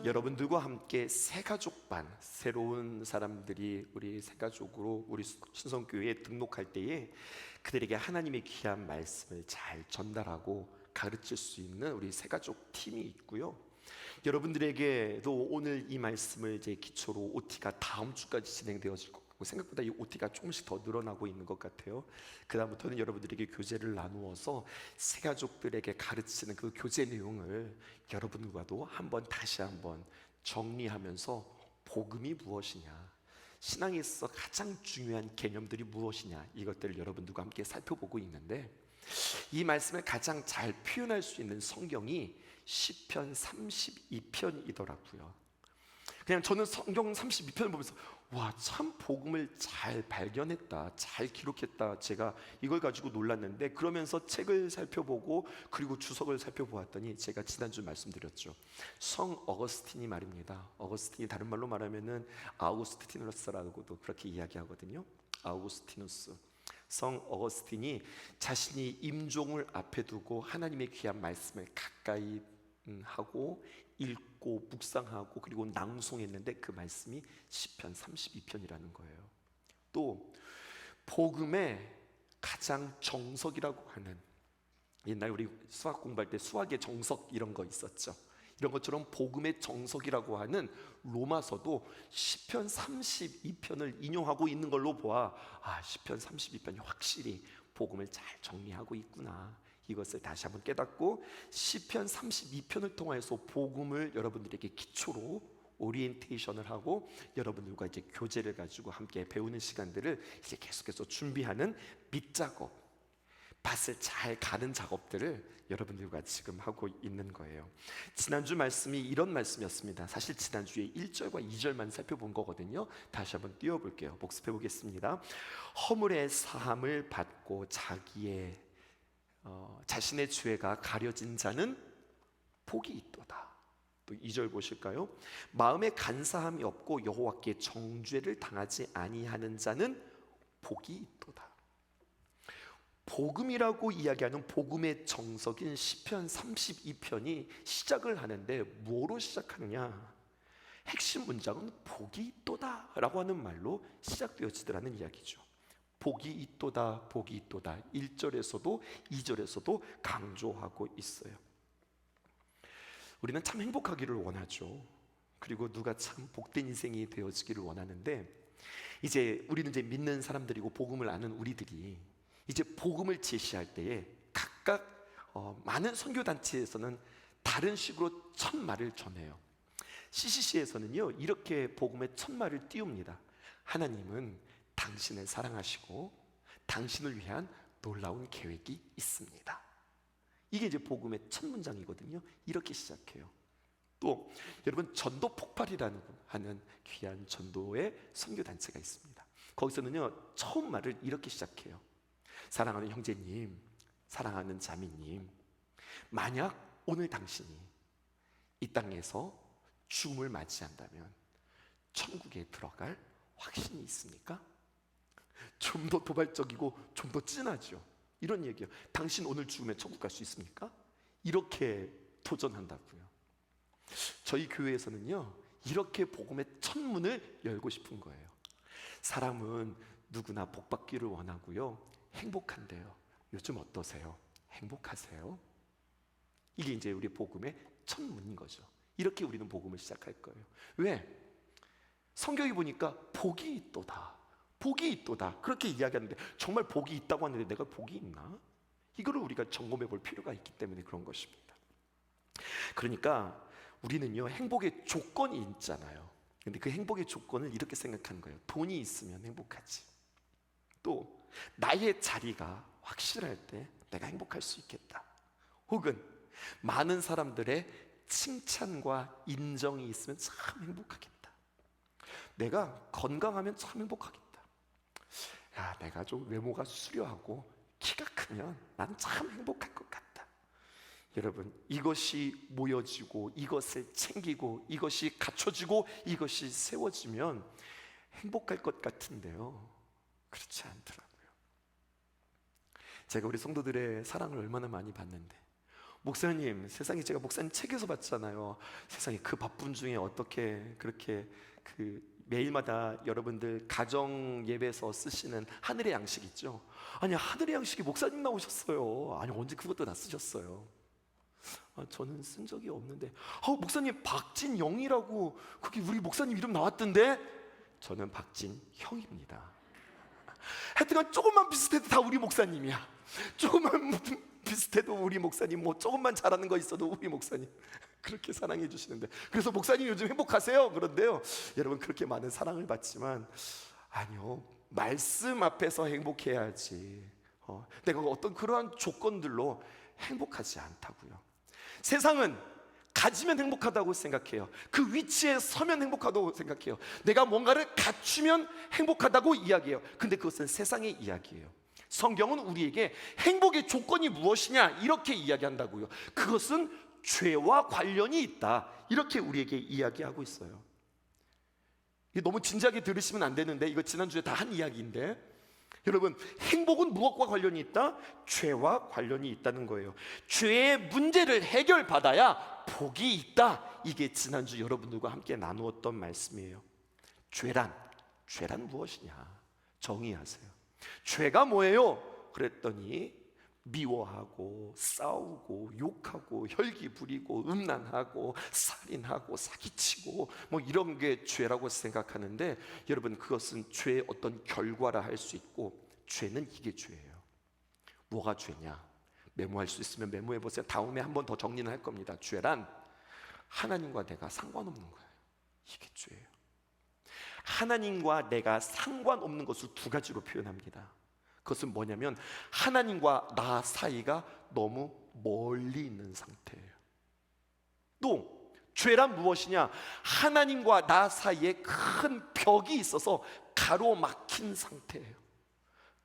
여러분들과 함께 새가족반, 새로운 사람들이 우리 새가족으로 우리 신성교회에 등록할 때에 그들에게 하나님의 귀한 말씀을 잘 전달하고 가르칠 수 있는 우리 새가족 팀이 있고요. 여러분들에게도 오늘 이 말씀을 이제 기초로 OT가 다음 주까지 진행되어질 것 같고, 생각보다 이 OT가 조금씩 더 늘어나고 있는 것 같아요. 그 다음부터는 여러분들에게 교제를 나누어서 새가족들에게 가르치는 그 교제 내용을 여러분과도 다시 한번 정리하면서 복음이 무엇이냐, 신앙에 있어 가장 중요한 개념들이 무엇이냐, 이것들을 여러분들과 함께 살펴보고 있는데, 이 말씀을 가장 잘 표현할 수 있는 성경이 시편 32편이더라고요. 그냥 저는 성경 32편을 보면서 와, 참 복음을 잘 발견했다, 잘 기록했다, 제가 이걸 가지고 놀랐는데, 그러면서 책을 살펴보고 그리고 주석을 살펴보았더니 제가 지난주 말씀드렸죠. 성 어거스틴이 말입니다. 어거스틴이 다른 말로 말하면은 아우구스티누스라고도 그렇게 이야기하거든요. 아우구스티누스. 성 어거스틴이 자신이 임종을 앞에 두고 하나님의 귀한 말씀을 가까이 하고 읽고 묵상하고 그리고 낭송했는데, 그 말씀이 시편 32편이라는 거예요. 또 복음의 가장 정석이라고 하는, 옛날 우리 수학 공부할 때 수학의 정석 이런 거 있었죠. 이런 것처럼 복음의 정석이라고 하는 로마서도 시편 32편을 인용하고 있는 걸로 보아, 시편 32편이 확실히 복음을 잘 정리하고 있구나, 이것을 다시 한번 깨닫고 시편 32편을 통해서 복음을 여러분들에게 기초로 오리엔테이션을 하고 여러분들과 이제 교제를 가지고 함께 배우는 시간들을 이제 계속해서 준비하는 밑작업, 밭을 잘 가는 작업들을 여러분들과 지금 하고 있는 거예요. 지난주 말씀이 이런 말씀이었습니다. 사실 지난주에 1절과 2절만 살펴본 거거든요. 다시 한번 띄워볼게요. 복습해 보겠습니다. 허물의 사함을 받고 자신의 죄가 가려진 자는 복이 있도다. 또 2절 보실까요? 마음에 간사함이 없고 여호와께 정죄를 당하지 아니하는 자는 복이 있도다. 복음이라고 이야기하는 복음의 정석인 시편 32편이 시작을 하는데 뭐로 시작하느냐? 핵심 문장은 복이 있도다 라고 하는 말로 시작되어지더라는 이야기죠. 복이 있도다, 복이 있도다, 1절에서도 2절에서도 강조하고 있어요. 우리는 참 행복하기를 원하죠. 그리고 누가 참 복된 인생이 되어지기를 원하는데, 우리는 이제 믿는 사람들이고 복음을 아는 우리들이 이제 복음을 제시할 때에 각각 많은 선교단체에서는 다른 식으로 첫 말을 전해요. CCC에서는요 이렇게 복음의 첫 말을 띄웁니다. 하나님은 당신을 사랑하시고 당신을 위한 놀라운 계획이 있습니다. 이게 이제 복음의 첫 문장이거든요. 이렇게 시작해요. 또 여러분, 전도 폭발이라는 하는 귀한 전도의 선교단체가 있습니다. 거기서는요 처음 말을 이렇게 시작해요. 사랑하는 형제님, 사랑하는 자매님, 만약 오늘 당신이 이 땅에서 죽음을 맞이한다면 천국에 들어갈 확신이 있습니까? 좀 더 도발적이고 좀 더 진하죠. 이런 얘기예요. 당신 오늘 죽으면 천국 갈 수 있습니까? 이렇게 도전한다고요. 저희 교회에서는요 이렇게 복음의 첫 문을 열고 싶은 거예요. 사람은 누구나 복 받기를 원하고요, 행복한데요, 요즘 어떠세요? 행복하세요? 이게 이제 우리 복음의 첫 문인 거죠. 이렇게 우리는 복음을 시작할 거예요. 왜? 성경이 보니까 복이 있도다, 복이 있도다 그렇게 이야기하는데, 정말 복이 있다고 하는데 내가 복이 있나? 이거를 우리가 점검해 볼 필요가 있기 때문에 그런 것입니다. 그러니까 우리는요 행복의 조건이 있잖아요. 근데 그 행복의 조건을 이렇게 생각하는 거예요. 돈이 있으면 행복하지, 또 나의 자리가 확실할 때 내가 행복할 수 있겠다, 혹은 많은 사람들의 칭찬과 인정이 있으면 참 행복하겠다, 내가 건강하면 참 행복하겠다, 내가 좀 외모가 수려하고 키가 크면 난 참 행복할 것 같다. 여러분, 이것이 모여지고 이것을 챙기고 이것이 갖춰지고 이것이 세워지면 행복할 것 같은데요, 그렇지 않더라고요. 제가 우리 성도들의 사랑을 얼마나 많이 받는데, 목사님, 세상에 제가 목사님 책에서 봤잖아요. 세상에 그 바쁜 중에 어떻게 그렇게 그 매일마다 여러분들 가정 예배에서 쓰시는 하늘의 양식 있죠? 아니, 하늘의 양식이 목사님 나오셨어요. 아니, 언제 그것도 다 쓰셨어요? 저는 쓴 적이 없는데. 목사님 박진영이라고 거기 우리 목사님 이름 나왔던데? 저는 박진형입니다. 하여튼간 조금만 비슷해도 다 우리 목사님이야. 조금만 비슷해도 우리 목사님, 뭐 조금만 잘하는 거 있어도 우리 목사님 그렇게 사랑해 주시는데, 그래서 목사님 요즘 행복하세요? 그런데요, 여러분 그렇게 많은 사랑을 받지만 아니요, 말씀 앞에서 행복해야지. 내가 어떤 그러한 조건들로 행복하지 않다고요. 세상은 가지면 행복하다고 생각해요. 그 위치에 서면 행복하다고 생각해요. 내가 뭔가를 갖추면 행복하다고 이야기해요. 근데 그것은 세상의 이야기예요. 성경은 우리에게 행복의 조건이 무엇이냐 이렇게 이야기한다고요. 그것은 죄와 관련이 있다 이렇게 우리에게 이야기하고 있어요. 너무 진지하게 들으시면 안 되는데, 이거 지난주에 다 한 이야기인데, 여러분, 행복은 무엇과 관련이 있다? 죄와 관련이 있다는 거예요. 죄의 문제를 해결받아야 복이 있다. 이게 지난주 여러분들과 함께 나누었던 말씀이에요. 죄란 무엇이냐? 정의하세요. 죄가 뭐예요? 그랬더니 미워하고 싸우고 욕하고 혈기 부리고 음란하고 살인하고 사기치고 뭐 이런 게 죄라고 생각하는데, 여러분 그것은 죄의 어떤 결과라 할 수 있고, 죄는 이게 죄예요. 뭐가 죄냐? 메모할 수 있으면 메모해 보세요. 다음에 한 번 더 정리는 할 겁니다. 죄란 하나님과 내가 상관없는 거예요. 이게 죄예요. 하나님과 내가 상관없는 것을 두 가지로 표현합니다. 그것은 뭐냐면 하나님과 나 사이가 너무 멀리 있는 상태예요. 또 죄란 무엇이냐? 하나님과 나 사이에 큰 벽이 있어서 가로막힌 상태예요.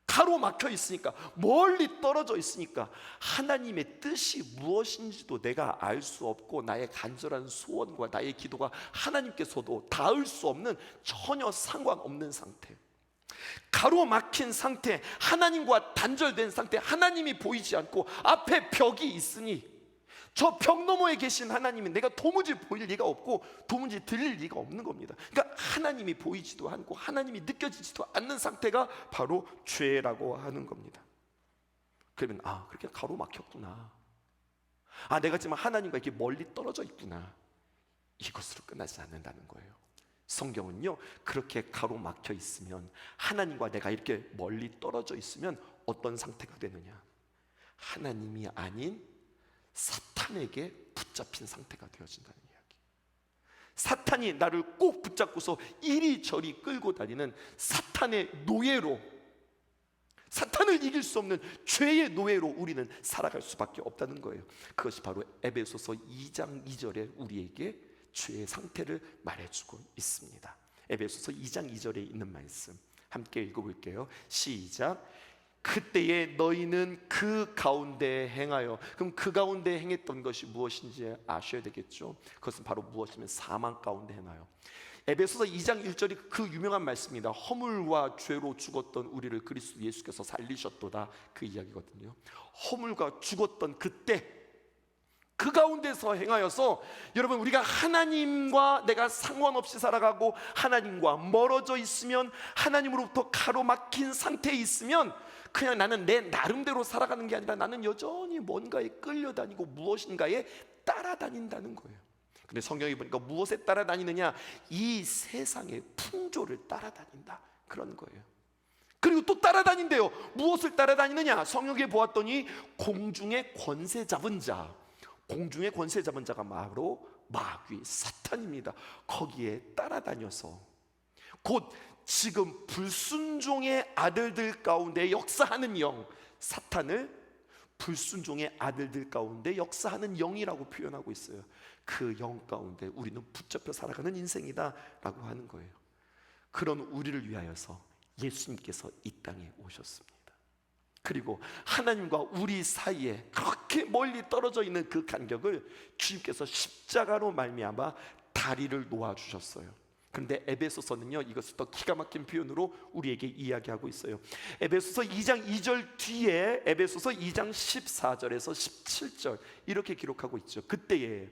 가로막혀 있으니까, 멀리 떨어져 있으니까 하나님의 뜻이 무엇인지도 내가 알 수 없고, 나의 간절한 소원과 나의 기도가 하나님께서도 닿을 수 없는, 전혀 상관없는 상태. 가로막힌 상태, 하나님과 단절된 상태, 하나님이 보이지 않고 앞에 벽이 있으니, 저 벽 너머에 계신 하나님은 내가 도무지 보일 리가 없고 도무지 들릴 리가 없는 겁니다. 그러니까 하나님이 보이지도 않고 하나님이 느껴지지도 않는 상태가 바로 죄라고 하는 겁니다. 그러면 그렇게 가로막혔구나, 내가 지금 하나님과 이렇게 멀리 떨어져 있구나, 이것으로 끝나지 않는다는 거예요. 성경은요, 그렇게 가로막혀 있으면, 하나님과 내가 이렇게 멀리 떨어져 있으면 어떤 상태가 되느냐? 하나님이 아닌 사탄에게 붙잡힌 상태가 되어진다는 이야기. 사탄이 나를 꼭 붙잡고서 이리저리 끌고 다니는 사탄의 노예로, 사탄을 이길 수 없는 죄의 노예로 우리는 살아갈 수밖에 없다는 거예요. 그것이 바로 에베소서 2장 2절에 우리에게 죄의 상태를 말해주고 있습니다. 에베소서 2장 2절에 있는 말씀 함께 읽어볼게요. 시작. 그때에 너희는 그 가운데 행하여. 그럼 그 가운데 행했던 것이 무엇인지 아셔야 되겠죠. 그것은 바로 무엇이면 사망 가운데 행하여. 에베소서 2장 1절이 그 유명한 말씀입니다. 허물과 죄로 죽었던 우리를 그리스도 예수께서 살리셨도다, 그 이야기거든요. 허물과 죽었던 그때 그 가운데서 행하여서, 여러분 우리가 하나님과 내가 상관없이 살아가고 하나님과 멀어져 있으면, 하나님으로부터 가로막힌 상태에 있으면, 그냥 나는 내 나름대로 살아가는 게 아니라 나는 여전히 뭔가에 끌려다니고 무엇인가에 따라다닌다는 거예요. 근데 성경이 보니까 무엇에 따라다니느냐? 이 세상의 풍조를 따라다닌다, 그런 거예요. 그리고 또 따라다닌대요. 무엇을 따라다니느냐? 성경에 보았더니 공중의 권세 잡은 자, 공중의 권세 잡은 자가 바로 마귀 사탄입니다. 거기에 따라다녀서 곧 지금 불순종의 아들들 가운데 역사하는 영, 사탄을 불순종의 아들들 가운데 역사하는 영이라고 표현하고 있어요. 그 영 가운데 우리는 붙잡혀 살아가는 인생이다 라고 하는 거예요. 그런 우리를 위하여서 예수님께서 이 땅에 오셨습니다. 그리고 하나님과 우리 사이에 그렇게 멀리 떨어져 있는 그 간격을 주님께서 십자가로 말미암아 다리를 놓아주셨어요. 그런데 에베소서는요, 이것을 더 기가 막힌 표현으로 우리에게 이야기하고 있어요. 에베소서 2장 2절 뒤에 에베소서 2장 14절에서 17절 이렇게 기록하고 있죠. 그때에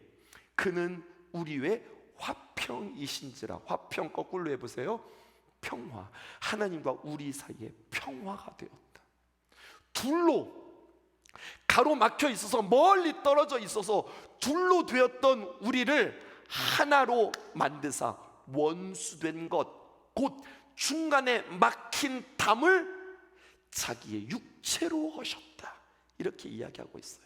그는 우리 외 화평이신지라. 화평 거꾸로 해보세요. 평화. 하나님과 우리 사이에 평화가 되었다. 둘로 가로막혀 있어서, 멀리 떨어져 있어서 둘로 되었던 우리를 하나로 만드사 원수된 것, 곧 중간에 막힌 담을 자기의 육체로 하셨다. 이렇게 이야기하고 있어요.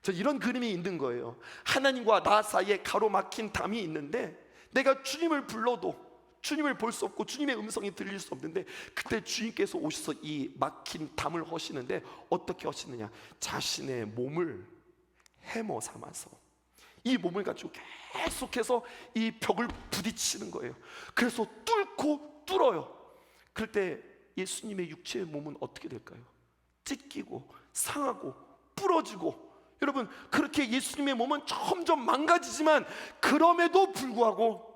저 이런 그림이 있는 거예요. 하나님과 나 사이에 가로막힌 담이 있는데, 내가 주님을 불러도 주님을 볼 수 없고 주님의 음성이 들릴 수 없는데, 그때 주님께서 오셔서 이 막힌 담을 허시는데 어떻게 하시느냐? 자신의 몸을 해머 삼아서 이 몸을 가지고 계속해서 이 벽을 부딪히는 거예요. 그래서 뚫고 뚫어요. 그럴 때 예수님의 육체의 몸은 어떻게 될까요? 찢기고 상하고 부러지고, 여러분, 그렇게 예수님의 몸은 점점 망가지지만 그럼에도 불구하고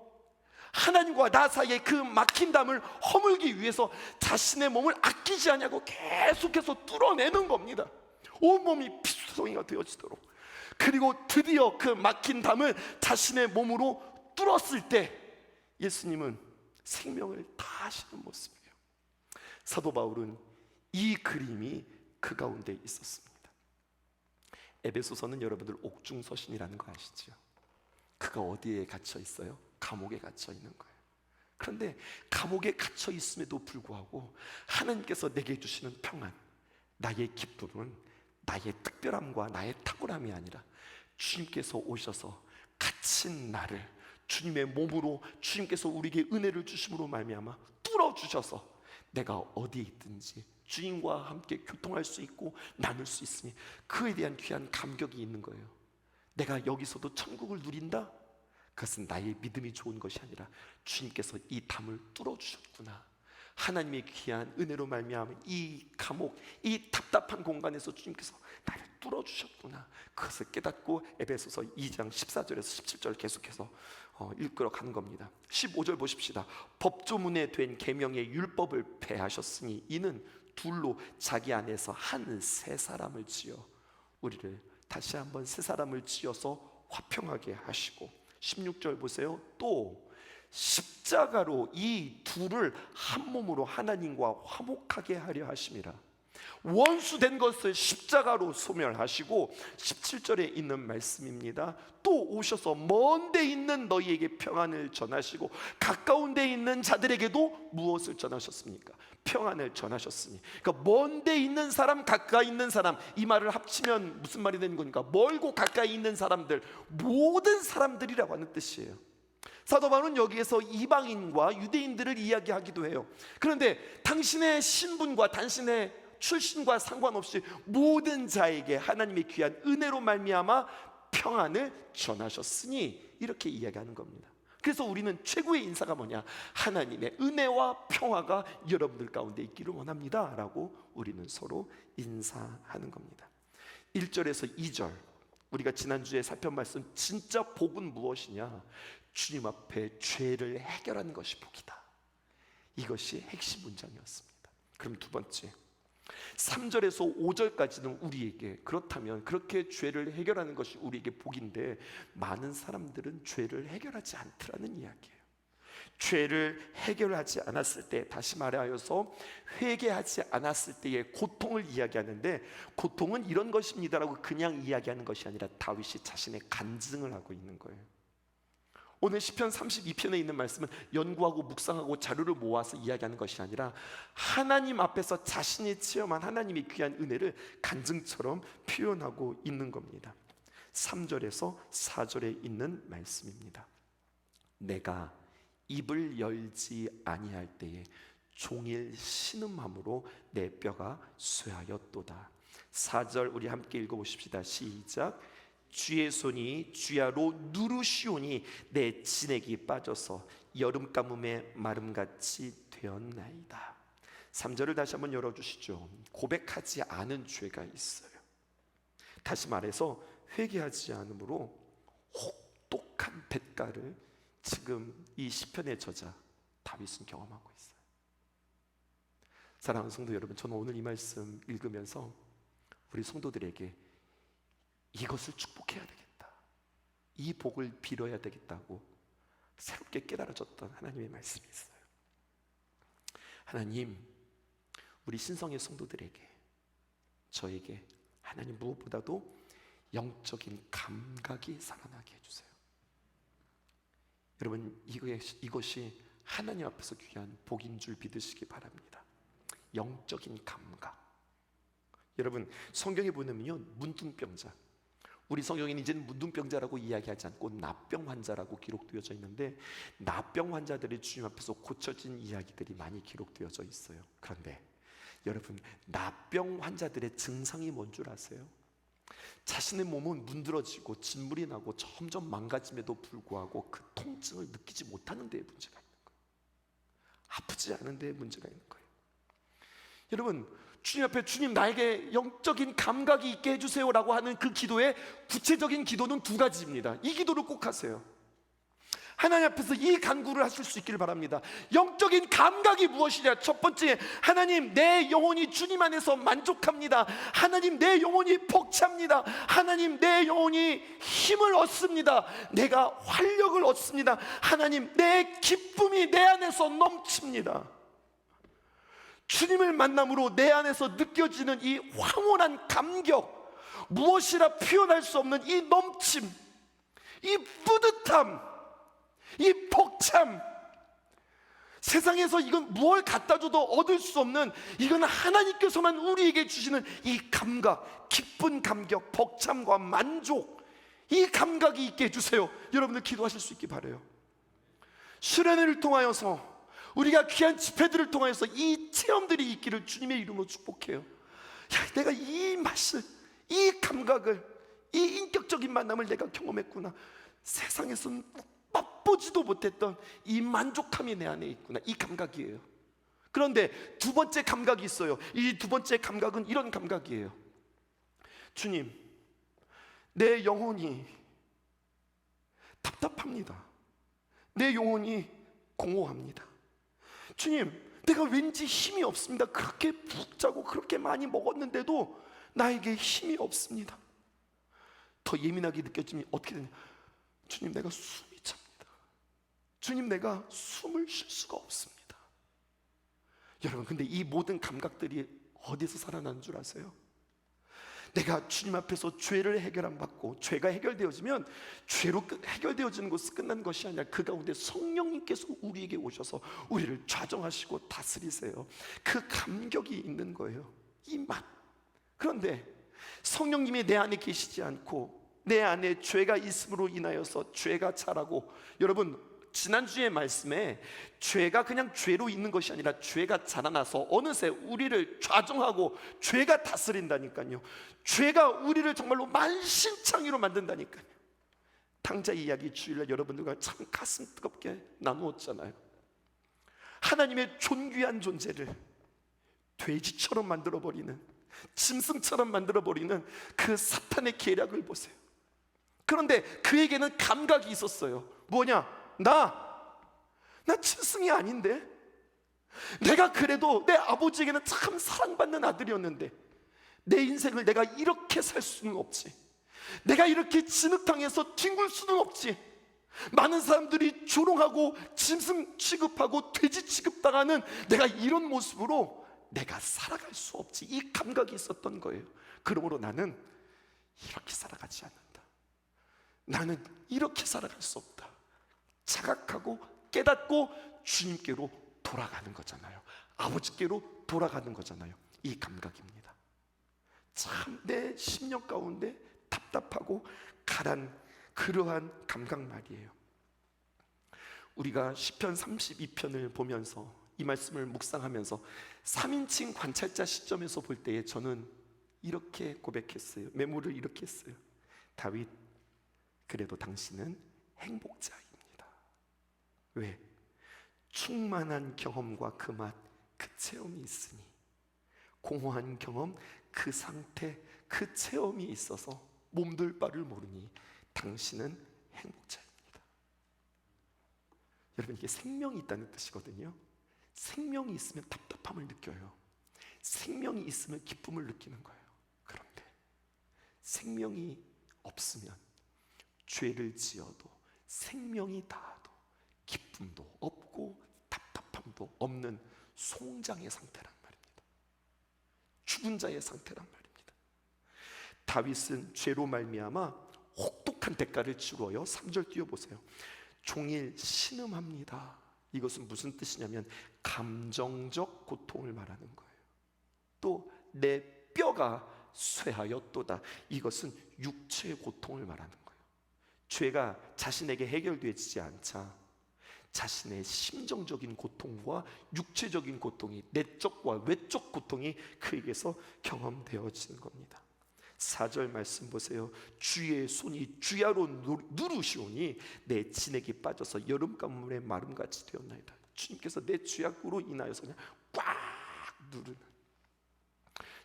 하나님과 나 사이에 그 막힌 담을 허물기 위해서 자신의 몸을 아끼지 않냐고 계속해서 뚫어내는 겁니다. 온몸이 피투성이가 되어지도록. 그리고 드디어 그 막힌 담을 자신의 몸으로 뚫었을 때 예수님은 생명을 다하시는 모습이에요. 사도 바울은 이 그림이 그 가운데 있었습니다. 에베소서는 여러분들 옥중서신이라는 거 아시죠? 그가 어디에 갇혀 있어요? 감옥에 갇혀 있는 거예요. 그런데 감옥에 갇혀 있음에도 불구하고 하나님께서 내게 주시는 평안, 나의 기쁨은 나의 특별함과 나의 탁월함이 아니라 주님께서 오셔서 갇힌 나를 주님의 몸으로, 주님께서 우리에게 은혜를 주심으로 말미암아 뚫어주셔서 내가 어디에 있든지 주님과 함께 교통할 수 있고 나눌 수 있으니 그에 대한 귀한 감격이 있는 거예요. 내가 여기서도 천국을 누린다? 그것은 나의 믿음이 좋은 것이 아니라 주님께서 이 담을 뚫어주셨구나. 하나님의 귀한 은혜로 말미암아 이 감옥, 이 답답한 공간에서 주님께서 나를 뚫어주셨구나. 그것을 깨닫고 에베소서 2장 14절에서 17절 계속해서 읽으러 가는 겁니다. 15절 보십시다. 법조문에 된 계명의 율법을 폐하셨으니 이는 둘로 자기 안에서 한 새 사람을 지어 우리를 다시 한번 새 사람을 지어서 화평하게 하시고, 16절 보세요. 또 십자가로 이 둘을 한 몸으로 하나님과 화목하게 하려 하심이라. 원수된 것을 십자가로 소멸하시고, 17절에 있는 말씀입니다. 또 오셔서 먼 데 있는 너희에게 평안을 전하시고 가까운 데 있는 자들에게도 무엇을 전하셨습니까? 평안을 전하셨으니. 그러니까 먼 데 있는 사람, 가까이 있는 사람, 이 말을 합치면 무슨 말이 되는 겁니까? 멀고 가까이 있는 사람들, 모든 사람들이라고 하는 뜻이에요. 사도 바울은 여기에서 이방인과 유대인들을 이야기하기도 해요. 그런데 당신의 신분과 당신의 출신과 상관없이 모든 자에게 하나님의 귀한 은혜로 말미암아 평안을 전하셨으니 이렇게 이야기하는 겁니다. 그래서 우리는 최고의 인사가 뭐냐? 하나님의 은혜와 평화가 여러분들 가운데 있기를 원합니다 라고 우리는 서로 인사하는 겁니다. 1절에서 2절, 우리가 지난주에 살펴본 말씀, 진짜 복은 무엇이냐? 주님 앞에 죄를 해결하는 것이 복이다. 이것이 핵심 문장이었습니다. 그럼 두 번째, 3절에서 5절까지는 우리에게, 그렇다면 그렇게 죄를 해결하는 것이 우리에게 복인데 많은 사람들은 죄를 해결하지 않더라는 이야기예요. 죄를 해결하지 않았을 때, 다시 말하여서 회개하지 않았을 때의 고통을 이야기하는데, 고통은 이런 것입니다라고 그냥 이야기하는 것이 아니라 다윗이 자신의 간증을 하고 있는 거예요. 오늘 시편 32편에 있는 말씀은 연구하고 묵상하고 자료를 모아서 이야기하는 것이 아니라 하나님 앞에서 자신이 체험한 하나님의 귀한 은혜를 간증처럼 표현하고 있는 겁니다. 3절에서 4절에 있는 말씀입니다. 내가 입을 열지 아니할 때에 종일 신음함으로 내 뼈가 쇠하였도다. 4절 우리 함께 읽어보십시다. 시작. 주의 손이 주야로 누르시오니 내 진액이 빠져서 여름 가뭄에 마름같이 되었나이다. 3절을 다시 한번 열어주시죠. 고백하지 않은 죄가 있어요. 다시 말해서 회개하지 않으므로 혹독한 대가를 지금 이 시편의 저자 다윗은 경험하고 있어요. 사랑하는 성도 여러분, 저는 오늘 이 말씀 읽으면서 우리 성도들에게 이것을 축복해야 되겠다, 이 복을 빌어야 되겠다고 새롭게 깨달아졌던 하나님의 말씀이 있어요. 하나님, 우리 신성의 성도들에게, 저에게 하나님 무엇보다도 영적인 감각이 살아나게 해주세요. 여러분, 이것이 하나님 앞에서 귀한 복인 줄 믿으시기 바랍니다. 영적인 감각. 여러분, 성경에 보면요, 문둥병자, 우리 성경에는 이제는 문둥병자라고 이야기하지 않고 납병 환자라고 기록되어져 있는데, 납병 환자들이 주님 앞에서 고쳐진 이야기들이 많이 기록되어져 있어요. 그런데 여러분, 납병 환자들의 증상이 뭔 줄 아세요? 자신의 몸은 문드러지고 진물이 나고 점점 망가짐에도 불구하고 그 통증을 느끼지 못하는 데에 문제가 있는 거예요. 아프지 않은 데에 문제가 있는 거예요. 여러분, 주님 앞에 주님 나에게 영적인 감각이 있게 해주세요 라고 하는 그 기도의 구체적인 기도는 두 가지입니다. 이 기도를 꼭 하세요. 하나님 앞에서 이 간구를 하실 수 있기를 바랍니다. 영적인 감각이 무엇이냐? 첫 번째, 하나님, 내 영혼이 주님 안에서 만족합니다. 하나님, 내 영혼이 벅찹니다. 하나님, 내 영혼이 힘을 얻습니다. 내가 활력을 얻습니다. 하나님, 내 기쁨이 내 안에서 넘칩니다. 주님을 만남으로 내 안에서 느껴지는 이 황홀한 감격, 무엇이라 표현할 수 없는 이 넘침, 이 뿌듯함, 이 벅참, 세상에서 이건 무엇을 갖다 줘도 얻을 수 없는, 이건 하나님께서만 우리에게 주시는 이 감각, 기쁜 감격, 벅참과 만족, 이 감각이 있게 해주세요. 여러분들 기도하실 수 있기 바라요. 수련회를 통하여서, 우리가 귀한 집회들을 통하여서 이 체험들이 있기를 주님의 이름으로 축복해요. 야, 내가 이 맛을, 이 감각을, 이 인격적인 만남을 내가 경험했구나. 세상에서는 맛보지도 못했던 이 만족함이 내 안에 있구나. 이 감각이에요. 그런데 두 번째 감각이 있어요. 이 두 번째 감각은 이런 감각이에요. 주님, 내 영혼이 답답합니다. 내 영혼이 공허합니다. 주님, 내가 왠지 힘이 없습니다. 그렇게 푹 자고 그렇게 많이 먹었는데도 나에게 힘이 없습니다. 더 예민하게 느껴지면 어떻게 되냐? 주님, 내가 숨이 찹니다. 주님, 내가 숨을 쉴 수가 없습니다. 여러분, 근데 이 모든 감각들이 어디서 살아나는 줄 아세요? 내가 주님 앞에서 죄를 해결 안 받고 죄가 해결되어지면 죄로 해결되어지는 것은 끝난 것이 아니라 그 가운데 성령님께서 우리에게 오셔서 우리를 좌정하시고 다스리세요. 그 감격이 있는 거예요. 이 맛. 그런데 성령님이 내 안에 계시지 않고 내 안에 죄가 있음으로 인하여서 죄가 자라고, 여러분, 지난주의 말씀에 죄가 그냥 죄로 있는 것이 아니라 죄가 자라나서 어느새 우리를 좌정하고 죄가 다스린다니까요. 죄가 우리를 정말로 만신창이로 만든다니까요. 당자 이야기 주일날 여러분들과 참 가슴 뜨겁게 나누었잖아요. 하나님의 존귀한 존재를 돼지처럼 만들어버리는, 짐승처럼 만들어버리는 그 사탄의 계략을 보세요. 그런데 그에게는 감각이 있었어요. 뭐냐? 나 짐승이 아닌데, 내가 그래도 내 아버지에게는 참 사랑받는 아들이었는데 내 인생을 내가 이렇게 살 수는 없지. 내가 이렇게 진흙탕에서 뒹굴 수는 없지. 많은 사람들이 조롱하고 짐승 취급하고 돼지 취급당하는 내가 이런 모습으로 내가 살아갈 수 없지. 이 감각이 있었던 거예요. 그러므로 나는 이렇게 살아가지 않는다. 나는 이렇게 살아갈 수 없다. 자각하고 깨닫고 주님께로 돌아가는 거잖아요. 아버지께로 돌아가는 거잖아요. 이 감각입니다. 참 내 심령 가운데 답답하고 가란 그러한 감각 말이에요. 우리가 시편 32편을 보면서 이 말씀을 묵상하면서 3인칭 관찰자 시점에서 볼 때에 저는 이렇게 고백했어요. 메모를 이렇게 했어요. 다윗, 그래도 당신은 행복자입니다. 왜? 충만한 경험과 그 맛, 그 체험이 있으니. 공허한 경험, 그 상태, 그 체험이 있어서 몸둘 바를 모르니 당신은 행복자입니다. 여러분, 이게 생명이 있다는 뜻이거든요. 생명이 있으면 답답함을 느껴요. 생명이 있으면 기쁨을 느끼는 거예요. 그런데 생명이 없으면 죄를 지어도 생명이 닿아도 기쁨도 없고 답답함도 없는 송장의 상태란 말입니다. 죽은 자의 상태란 말입니다. 다윗은 죄로 말미암아 혹독한 대가를 치루어요. 3절 띄워보세요. 종일 신음합니다. 이것은 무슨 뜻이냐면 감정적 고통을 말하는 거예요. 또 내 뼈가 쇠하였도다. 이것은 육체의 고통을 말하는 거예요. 죄가 자신에게 해결되지 않자 자신의 심정적인 고통과 육체적인 고통이, 내적과 외적 고통이 그에게서 경험되어지는 겁니다. 4절 말씀 보세요. 주의 손이 주야로 누르시오니 내 진액이 빠져서 여름 가물의 마름같이 되었나이다. 주님께서 내 죄악으로 인하여서 그냥 꽉 누르는,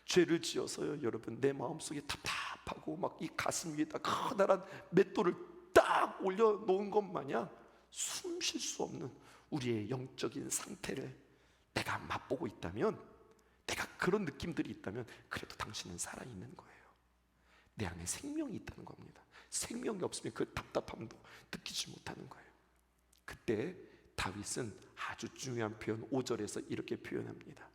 죄를 지어서요 여러분, 내 마음속에 답답하고 막 이 가슴 위에다 커다란 맷돌을 딱 올려놓은 것 마냥 숨 쉴 수 없는 우리의 영적인 상태를 내가 맛보고 있다면, 내가 그런 느낌들이 있다면, 그래도 당신은 살아있는 거예요. 내 안에 생명이 있다는 겁니다. 생명이 없으면 그 답답함도 느끼지 못하는 거예요. 그때 다윗은 아주 중요한 표현 5절에서 이렇게 표현합니다.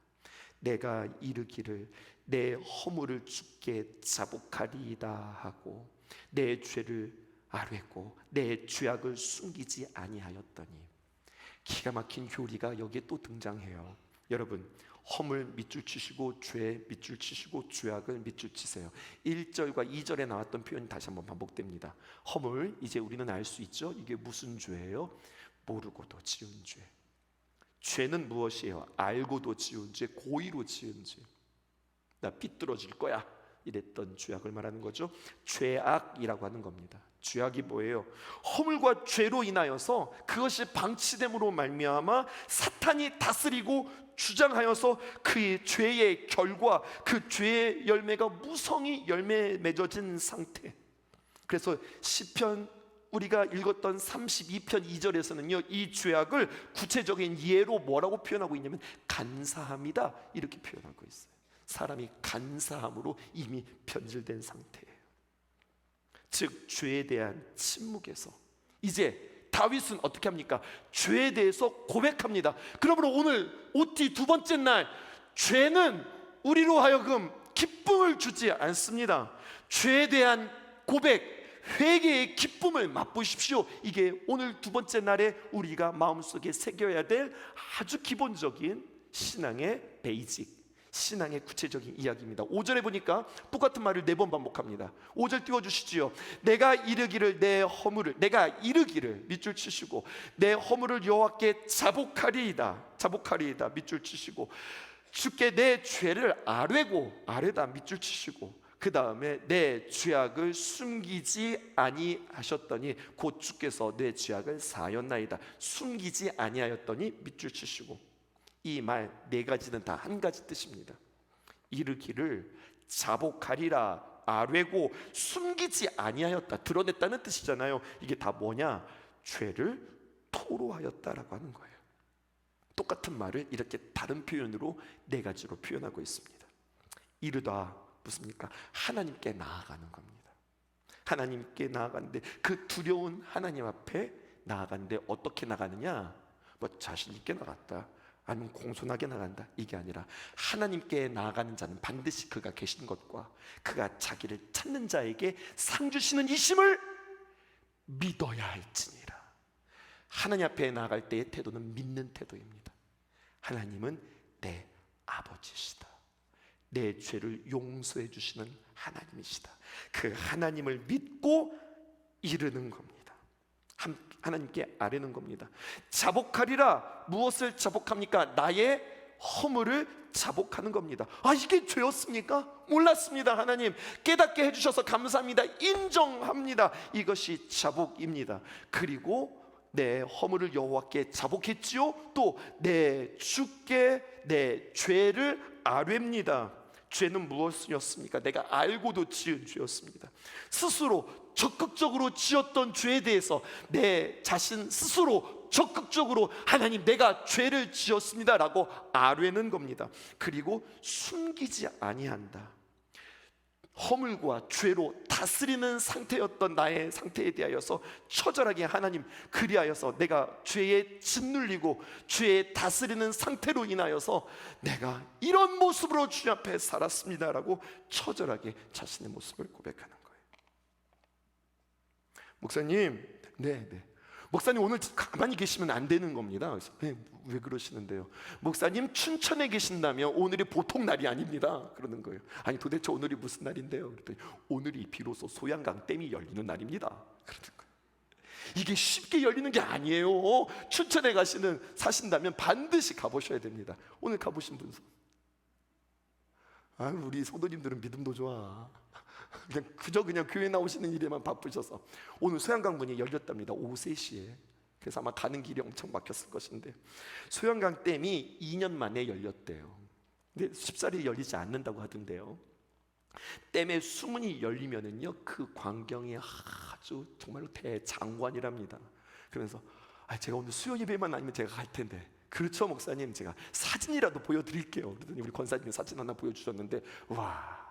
내가 이르기를 내 허물을 주께 자복하리이다 하고 내 죄를 아뢰고 내 죄악을 숨기지 아니하였더니. 기가 막힌 교리가 여기에 또 등장해요. 여러분, 허물 밑줄 치시고 죄 밑줄 치시고 죄악을 밑줄 치세요. 1절과 2절에 나왔던 표현이 다시 한번 반복됩니다. 허물, 이제 우리는 알 수 있죠. 이게 무슨 죄예요? 모르고도 지은 죄. 죄는 무엇이에요? 알고도 지은 죄, 고의로 지은 죄. 나 삐뚤어질 거야 이랬던 죄악을 말하는 거죠. 죄악이라고 하는 겁니다. 죄악이 뭐예요? 허물과 죄로 인하여서 그것이 방치됨으로 말미암아 사탄이 다스리고 주장하여서 그의 죄의 결과, 그 죄의 열매가 무성히 열매 맺어진 상태. 그래서 시편 우리가 읽었던 32편 2절에서는요 이 죄악을 구체적인 예로 뭐라고 표현하고 있냐면 간사함이다 이렇게 표현하고 있어요. 사람이 간사함으로 이미 변질된 상태예요. 즉 죄에 대한 침묵에서 이제 다윗은 어떻게 합니까? 죄에 대해서 고백합니다. 그러므로 오늘 OT 두 번째 날, 죄는 우리로 하여금 기쁨을 주지 않습니다. 죄에 대한 고백, 회개의 기쁨을 맛보십시오. 이게 오늘 두 번째 날에 우리가 마음속에 새겨야 될 아주 기본적인 신앙의 베이직, 신앙의 구체적인 이야기입니다. 5절에 보니까 똑같은 말을 4번 반복합니다. 5절 띄워주시지요. 내가 이르기를 내 허물을, 내가 이르기를 밑줄 치시고 내 허물을 여호와께 자복하리이다, 자복하리이다 밑줄 치시고 주께 내 죄를 아뢰고, 아뢰다 밑줄 치시고 그 다음에 내 죄악을 숨기지 아니하셨더니 곧 주께서 내 죄악을 사하였나이다. 숨기지 아니하였더니 밑줄 치시고, 이 말 4가지는 다 한 가지 뜻입니다. 이르기를 자복하리라, 아뢰고 숨기지 아니하였다, 드러냈다는 뜻이잖아요. 이게 다 뭐냐? 죄를 토로하였다라고 하는 거예요. 똑같은 말을 이렇게 다른 표현으로 4가지로 표현하고 있습니다. 이르다 무엇입니까? 하나님께 나아가는 겁니다. 하나님께 나아가는데, 그 두려운 하나님 앞에 나아가는데 어떻게 나가느냐? 뭐 자신 있게 나갔다, 아니면 공손하게 나간다, 이게 아니라 하나님께 나아가는 자는 반드시 그가 계신 것과 그가 자기를 찾는 자에게 상 주시는 이심을 믿어야 할지니라. 하나님 앞에 나아갈 때의 태도는 믿는 태도입니다. 하나님은 내 아버지시다, 내 죄를 용서해 주시는 하나님이시다. 그 하나님을 믿고 이르는 겁니다. 하나님께 아뢰는 겁니다. 자복하리라, 무엇을 자복합니까? 나의 허물을 자복하는 겁니다. 아, 이게 죄였습니까? 몰랐습니다. 하나님 깨닫게 해주셔서 감사합니다. 인정합니다. 이것이 자복입니다. 그리고 내 허물을 여호와께 자복했지요. 또 내 주께 내 죄를 아뢰입니다. 죄는 무엇이었습니까? 내가 알고도 지은 죄였습니다. 스스로 적극적으로 지었던 죄에 대해서 내 자신 스스로 적극적으로 하나님 내가 죄를 지었습니다라고 아뢰는 겁니다. 그리고 숨기지 아니한다. 허물과 죄로 다스리는 상태였던 나의 상태에 대하여서 처절하게 하나님, 그리하여서 내가 죄에 짓눌리고 죄에 다스리는 상태로 인하여서 내가 이런 모습으로 주님 앞에 살았습니다라고 처절하게 자신의 모습을 고백하는 거예요. 목사님, 네. 목사님 오늘 가만히 계시면 안 되는 겁니다. 그래서 왜 그러시는데요? 목사님 춘천에 계신다면 오늘이 보통 날이 아닙니다. 그러는 거예요. 아니 도대체 오늘이 무슨 날인데요? 그랬더니 오늘이 비로소 소양강 댐이 열리는 날입니다. 그러는 거예요. 이게 쉽게 열리는 게 아니에요. 춘천에 사신다면 반드시 가보셔야 됩니다. 오늘 가보신 분 손. 우리 성도님들은 믿음도 좋아. 그냥 교회 나오시는 일에만 바쁘셔서 오늘 소양강 문이 열렸답니다. 오후 3시에. 그래서 아마 가는 길이 엄청 막혔을 것인데 소양강 댐이 2년 만에 열렸대요. 근데 쉽사리 열리지 않는다고 하던데요. 댐의 수문이 열리면은요 그 광경이 아주 정말로 대장관이랍니다. 그러면서 제가 오늘 수요 예배만 아니면 제가 갈 텐데. 그렇죠 목사님, 제가 사진이라도 보여드릴게요. 그러더니 우리 권사님이 사진 하나 보여주셨는데 와,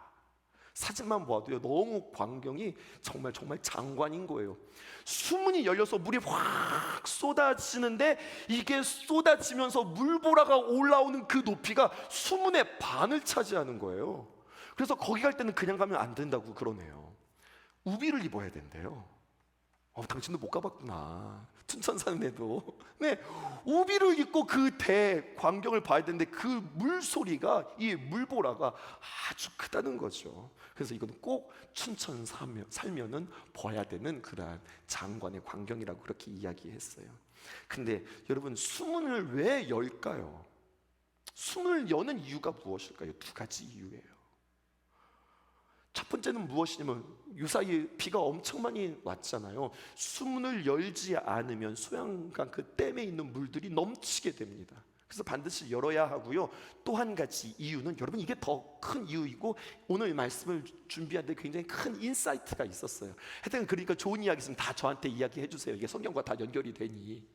사진만 봐도요 너무 광경이 정말 장관인 거예요. 수문이 열려서 물이 확 쏟아지는데 이게 쏟아지면서 물보라가 올라오는 그 높이가 수문의 반을 차지하는 거예요. 그래서 거기 갈 때는 그냥 가면 안 된다고 그러네요. 우비를 입어야 된대요. 당신도 못 가봤구나. 춘천 사는 애도. 네, 우비를 입고 그 대광경을 봐야 되는데 그 물소리가, 이 물보라가 아주 크다는 거죠. 그래서 이거는 꼭 춘천 살면은 봐야 되는 그러한 장관의 광경이라고 그렇게 이야기했어요. 근데 여러분, 수문을 왜 열까요? 수문을 여는 이유가 무엇일까요? 2가지 이유예요. 첫 번째는 무엇이냐면 유사히 비가 엄청 많이 왔잖아요. 수문을 열지 않으면 소양강 그 댐에 있는 물들이 넘치게 됩니다. 그래서 반드시 열어야 하고요. 또 한 가지 이유는, 여러분 이게 더 큰 이유이고 오늘 말씀을 준비하는데 굉장히 큰 인사이트가 있었어요. 하여튼 그러니까 좋은 이야기 있으면 다 저한테 이야기해 주세요. 이게 성경과 다 연결이 되니.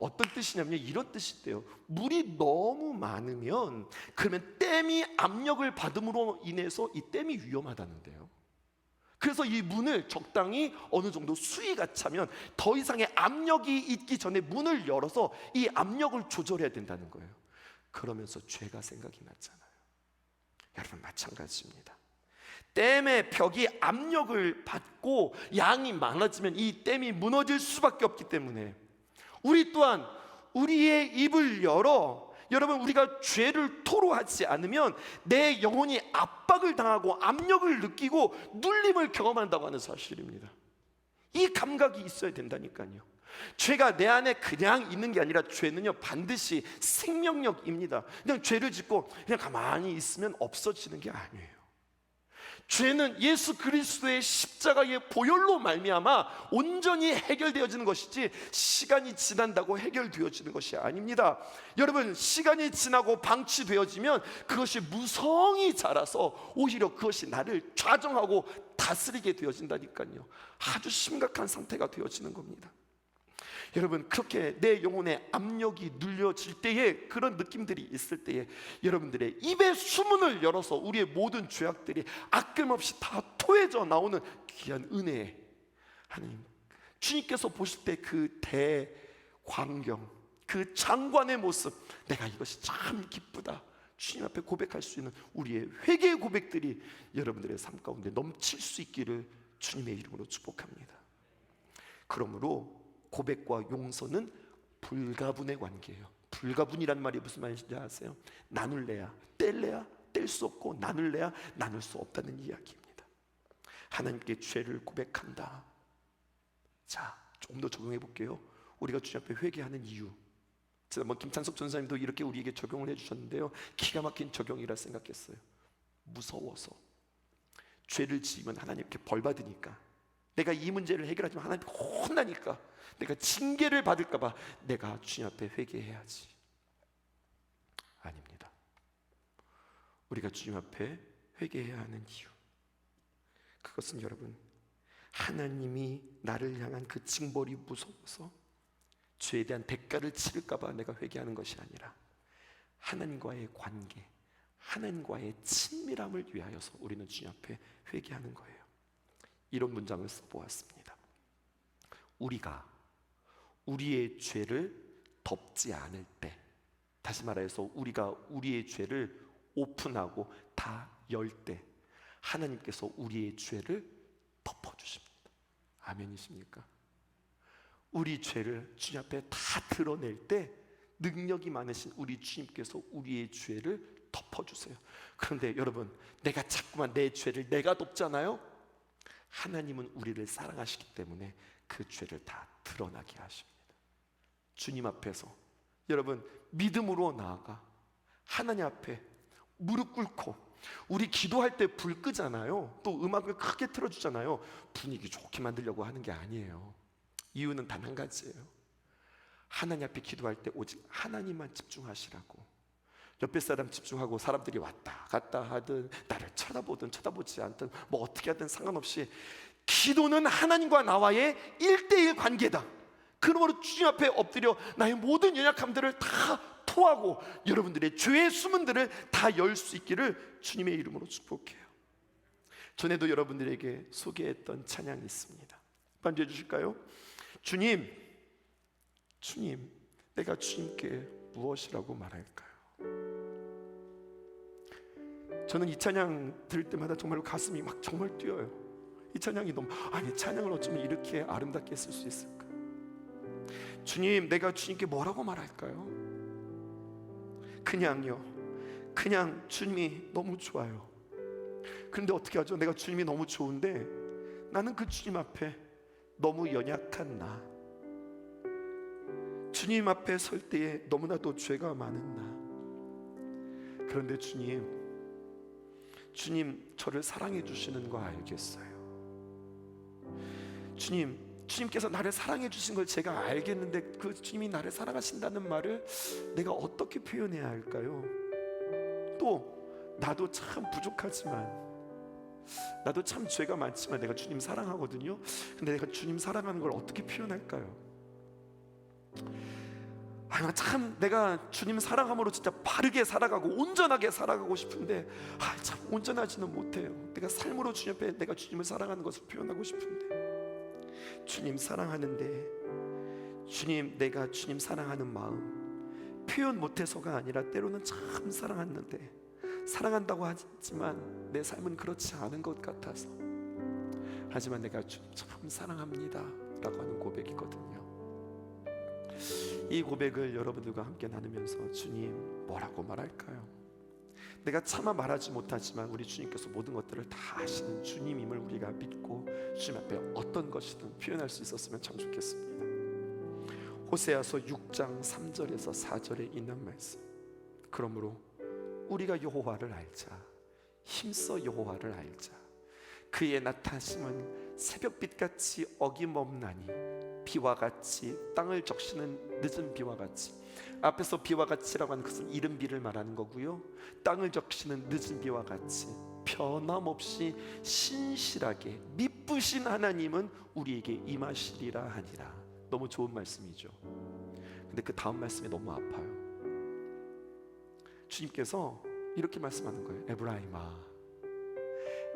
어떤 뜻이냐면 이런 뜻인데요, 물이 너무 많으면 그러면 댐이 압력을 받음으로 인해서 이 댐이 위험하다는데요. 그래서 이 문을 적당히 어느 정도 수위가 차면 더 이상의 압력이 있기 전에 문을 열어서 이 압력을 조절해야 된다는 거예요. 그러면서 죄가 생각이 났잖아요. 여러분 마찬가지입니다. 댐의 벽이 압력을 받고 양이 많아지면 이 댐이 무너질 수밖에 없기 때문에 우리 또한 우리의 입을 열어, 여러분 우리가 죄를 토로하지 않으면 내 영혼이 압박을 당하고 압력을 느끼고 눌림을 경험한다고 하는 사실입니다. 이 감각이 있어야 된다니까요. 죄가 내 안에 그냥 있는 게 아니라 죄는요 반드시 생명력입니다. 그냥 죄를 짓고 그냥 가만히 있으면 없어지는 게 아니에요. 죄는 예수 그리스도의 십자가의 보혈로 말미암아 온전히 해결되어지는 것이지 시간이 지난다고 해결되어지는 것이 아닙니다. 여러분, 시간이 지나고 방치되어지면 그것이 무성히 자라서 오히려 그것이 나를 좌정하고 다스리게 되어진다니까요. 아주 심각한 상태가 되어지는 겁니다. 여러분, 그렇게 내 영혼에 압력이 눌려질 때에, 그런 느낌들이 있을 때에 여러분들의 입의 수문을 열어서 우리의 모든 죄악들이 아낌없이 다 토해져 나오는 귀한 은혜, 하나님 주님께서 보실 때 그 대광경, 그 장관의 모습, 내가 이것이 참 기쁘다 주님 앞에 고백할 수 있는 우리의 회개의 고백들이 여러분들의 삶 가운데 넘칠 수 있기를 주님의 이름으로 축복합니다. 그러므로 고백과 용서는 불가분의 관계예요. 불가분이란 말이 무슨 말인지 아세요? 나눌래야 뗄래야 뗄 수 없고 나눌래야 나눌 수 없다는 이야기입니다. 하나님께 죄를 고백한다. 자, 조금 더 적용해 볼게요. 우리가 주님 앞에 회개하는 이유, 지난번 김찬석 전사님도 이렇게 우리에게 적용을 해주셨는데요, 기가 막힌 적용이라 생각했어요. 무서워서. 죄를 지으면 하나님께 벌 받으니까, 내가 이 문제를 해결하지만 하나님 혼나니까, 내가 징계를 받을까 봐 내가 주님 앞에 회개해야지. 아닙니다. 우리가 주님 앞에 회개해야 하는 이유, 그것은 여러분, 하나님이 나를 향한 그 징벌이 무서워서 죄에 대한 대가를 치를까 봐 내가 회개하는 것이 아니라 하나님과의 관계, 하나님과의 친밀함을 위하여서 우리는 주님 앞에 회개하는 거예요. 이런 문장을 써보았습니다. 우리가 우리의 죄를 덮지 않을 때, 다시 말해서 우리가 우리의 죄를 오픈하고 다 열 때 하나님께서 우리의 죄를 덮어주십니다. 아멘이십니까? 우리 죄를 주님 앞에 다 드러낼 때 능력이 많으신 우리 주님께서 우리의 죄를 덮어주세요. 그런데 여러분, 내가 자꾸만 내 죄를 내가 덮잖아요. 하나님은 우리를 사랑하시기 때문에 그 죄를 다 드러나게 하십니다. 주님 앞에서 여러분 믿음으로 나아가 하나님 앞에 무릎 꿇고, 우리 기도할 때 불 끄잖아요. 또 음악을 크게 틀어주잖아요. 분위기 좋게 만들려고 하는 게 아니에요. 이유는 단 한 가지예요. 하나님 앞에 기도할 때 오직 하나님만 집중하시라고. 옆에 사람 집중하고 사람들이 왔다 갔다 하든 나를 쳐다보든 쳐다보지 않든 뭐 어떻게 하든 상관없이 기도는 하나님과 나와의 1대1 관계다. 그러므로 주님 앞에 엎드려 나의 모든 연약함들을 다 토하고 여러분들의 죄의 수문들을 다 열 수 있기를 주님의 이름으로 축복해요. 전에도 여러분들에게 소개했던 찬양이 있습니다. 반주해 주실까요? 주님, 내가 주님께 무엇이라고 말할까요? 저는 이 찬양 들을 때마다 정말로 가슴이 막 정말 뛰어요. 이 찬양이 너무, 아니 찬양을 어쩌면 이렇게 아름답게 쓸 수 있을까? 주님, 내가 주님께 뭐라고 말할까요? 그냥 주님이 너무 좋아요. 그런데 어떻게 하죠? 내가 주님이 너무 좋은데 나는 그 주님 앞에 너무 연약한 나, 주님 앞에 설 때에 너무나도 죄가 많은 나. 그런데 주님 저를 사랑해 주시는 거 알겠어요. 주님께서 나를 사랑해 주신 걸 제가 알겠는데 그 주님이 나를 사랑하신다는 말을 내가 어떻게 표현해야 할까요? 또 나도 참 부족하지만, 나도 참 죄가 많지만 내가 주님 사랑하거든요. 근데 내가 주님 사랑하는 걸 어떻게 표현할까요? 참 내가 주님 사랑함으로 진짜 바르게 살아가고 온전하게 살아가고 싶은데 참 온전하지는 못해요. 내가 삶으로 주님 앞에 내가 주님을 사랑하는 것을 표현하고 싶은데, 주님 사랑하는데 주님, 내가 주님 사랑하는 마음 표현 못해서가 아니라 때로는 참 사랑한다고 하지만 내 삶은 그렇지 않은 것 같아서, 하지만 내가 주님 참 사랑합니다 라고 하는 고백이거든요. 이 고백을 여러분들과 함께 나누면서 주님 뭐라고 말할까요? 내가 차마 말하지 못하지만 우리 주님께서 모든 것들을 다 아시는 주님임을 우리가 믿고 주님 앞에 어떤 것이든 표현할 수 있었으면 참 좋겠습니다. 호세아서 6장 3절에서 4절에 있는 말씀, 그러므로 우리가 여호와를 알자, 힘써 여호와를 알자. 그의 나타심은 새벽빛같이 어김없나니 비와 같이 땅을 적시는 늦은 비와 같이. 앞에서 비와 같이라고 하는 것은 이른 비를 말하는 거고요, 땅을 적시는 늦은 비와 같이 변함없이 신실하게 미쁘신 하나님은 우리에게 임하시리라 하니라. 너무 좋은 말씀이죠. 근데 그 다음 말씀이 너무 아파요. 주님께서 이렇게 말씀하는 거예요.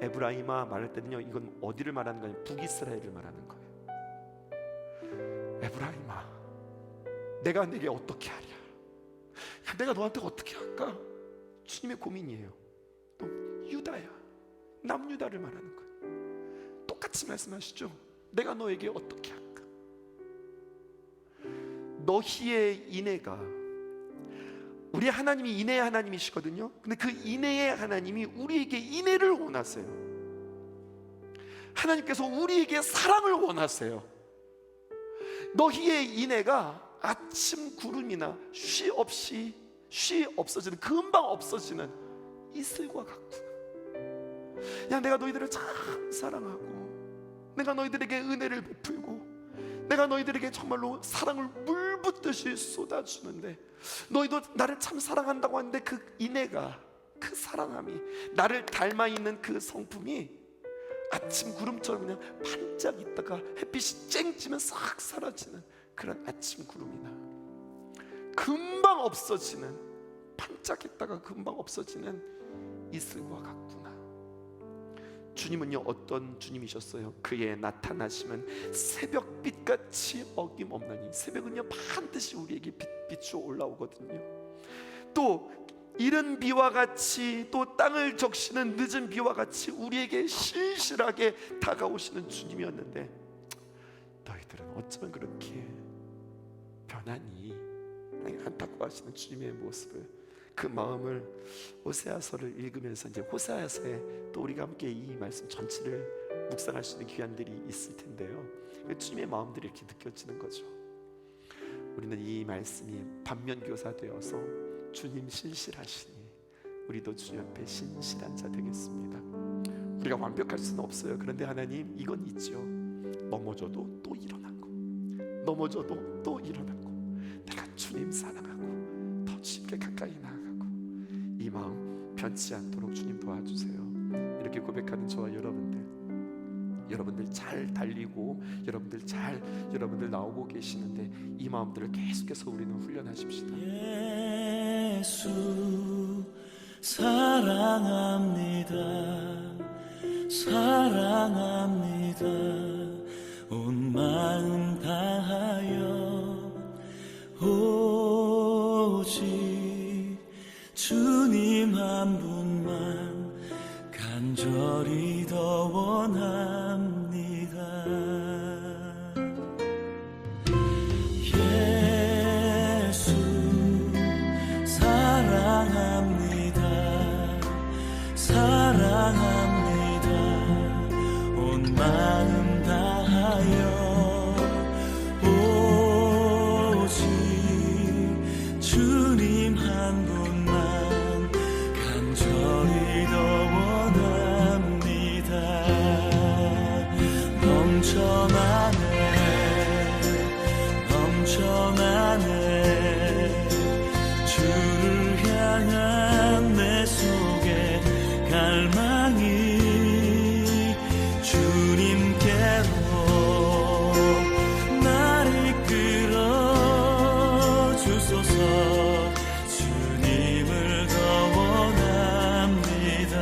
에브라임아 말할 때는요, 이건 어디를 말하는 거냐, 북이스라엘을 말하는 거예요. 에브라임아, 내가 내게 어떻게 하랴? 내가 너한테 어떻게 할까? 주님의 고민이에요. 또 유다야, 남유다를 말하는 거예요. 똑같이 말씀하시죠. 내가 너에게 어떻게 할까? 너희의 인애가, 우리 하나님이 인애의 하나님이시거든요. 근데 그 인애의 하나님이 우리에게 인애를 원하세요. 하나님께서 우리에게 사랑을 원하세요. 너희의 인애가 아침 구름이나 쉬 없어지는, 금방 없어지는 이슬과 같구나. 야, 내가 너희들을 참 사랑하고 내가 너희들에게 은혜를 베풀고 내가 너희들에게 정말로 사랑을 물 붓듯이 쏟아주는데, 너희도 나를 참 사랑한다고 하는데 그 인애가, 그 사랑함이, 나를 닮아있는 그 성품이 아침 구름처럼 그냥 반짝 있다가 햇빛이 쨍 찌면 싹 사라지는 그런 아침 구름이나 금방 없어지는, 반짝했다가 금방 없어지는 이슬과 같구나. 주님은요 어떤 주님이셨어요? 그의 나타나심은 새벽빛같이 어김없나니. 새벽은요 반드시 우리에게 비추어 올라오거든요. 또 이른 비와 같이, 또 땅을 적시는 늦은 비와 같이 우리에게 신실하게 다가오시는 주님이었는데, 너희들은 어쩌면 그렇게 변하니? 안타까워하시는 주님의 모습을, 그 마음을 호세아서를 읽으면서 이제 호세아서에 또 우리가 함께 이 말씀 전체를 묵상할 수 있는 기간들이 있을 텐데요, 주님의 마음들이 이렇게 느껴지는 거죠. 우리는 이 말씀이 반면교사 되어서 주님 신실하시니 우리도 주님 앞에 신실한 자 되겠습니다. 우리가 완벽할 수는 없어요. 그런데 하나님 이건 있죠. 넘어져도 또 일어나고, 넘어져도 또 일어나고, 내가 주님 사랑하고 더 주님께 가까이 나아가고, 이 마음 변치 않도록 주님 도와주세요. 이렇게 고백하는 저와 여러분들 잘 달리고 여러분들 나오고 계시는데, 이 마음들을 계속해서 우리는 훈련하십시다. 예수 사랑합니다. 사랑합니다. 온 마음 다하여 오직 주님 한 분만 간절히 더 원합니다. 예수 사랑합니다. 사랑합니다. 온 마음 다하여 오직 주님 한 분만 간절히 더 원합니다. 넘쳐나네 주를 향한 내 속에 갈망이, 주님께로 날 이끌어 주소서. 주님을 더 원합니다.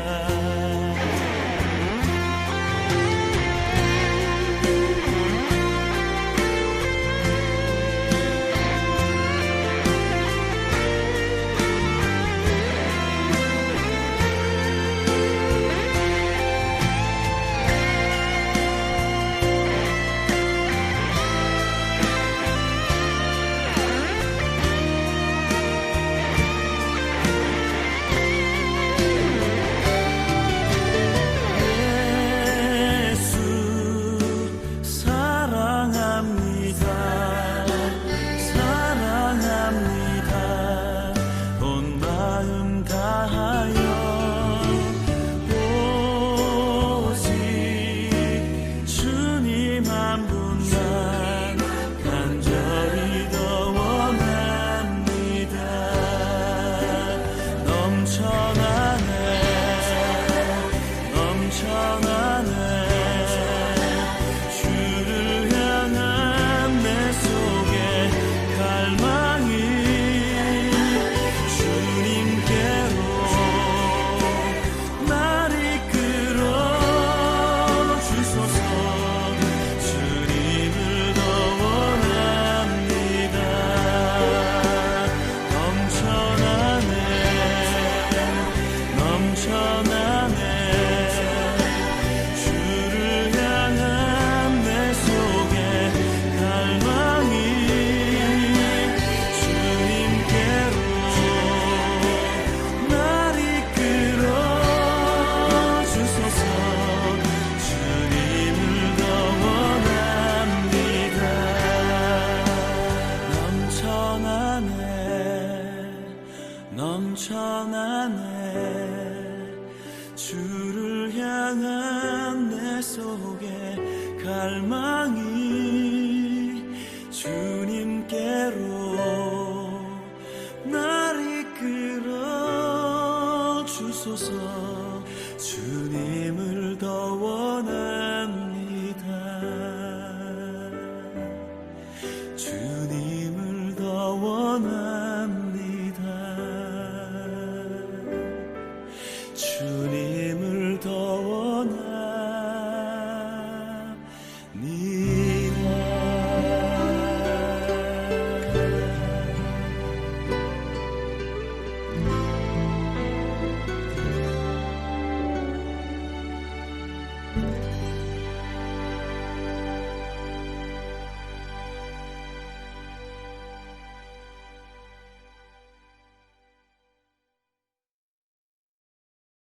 넘쳐나네 주를 향한 내 속에 갈망이 주님께로 날 이끌어 주소서. 주님을 더 원합니다. 주소서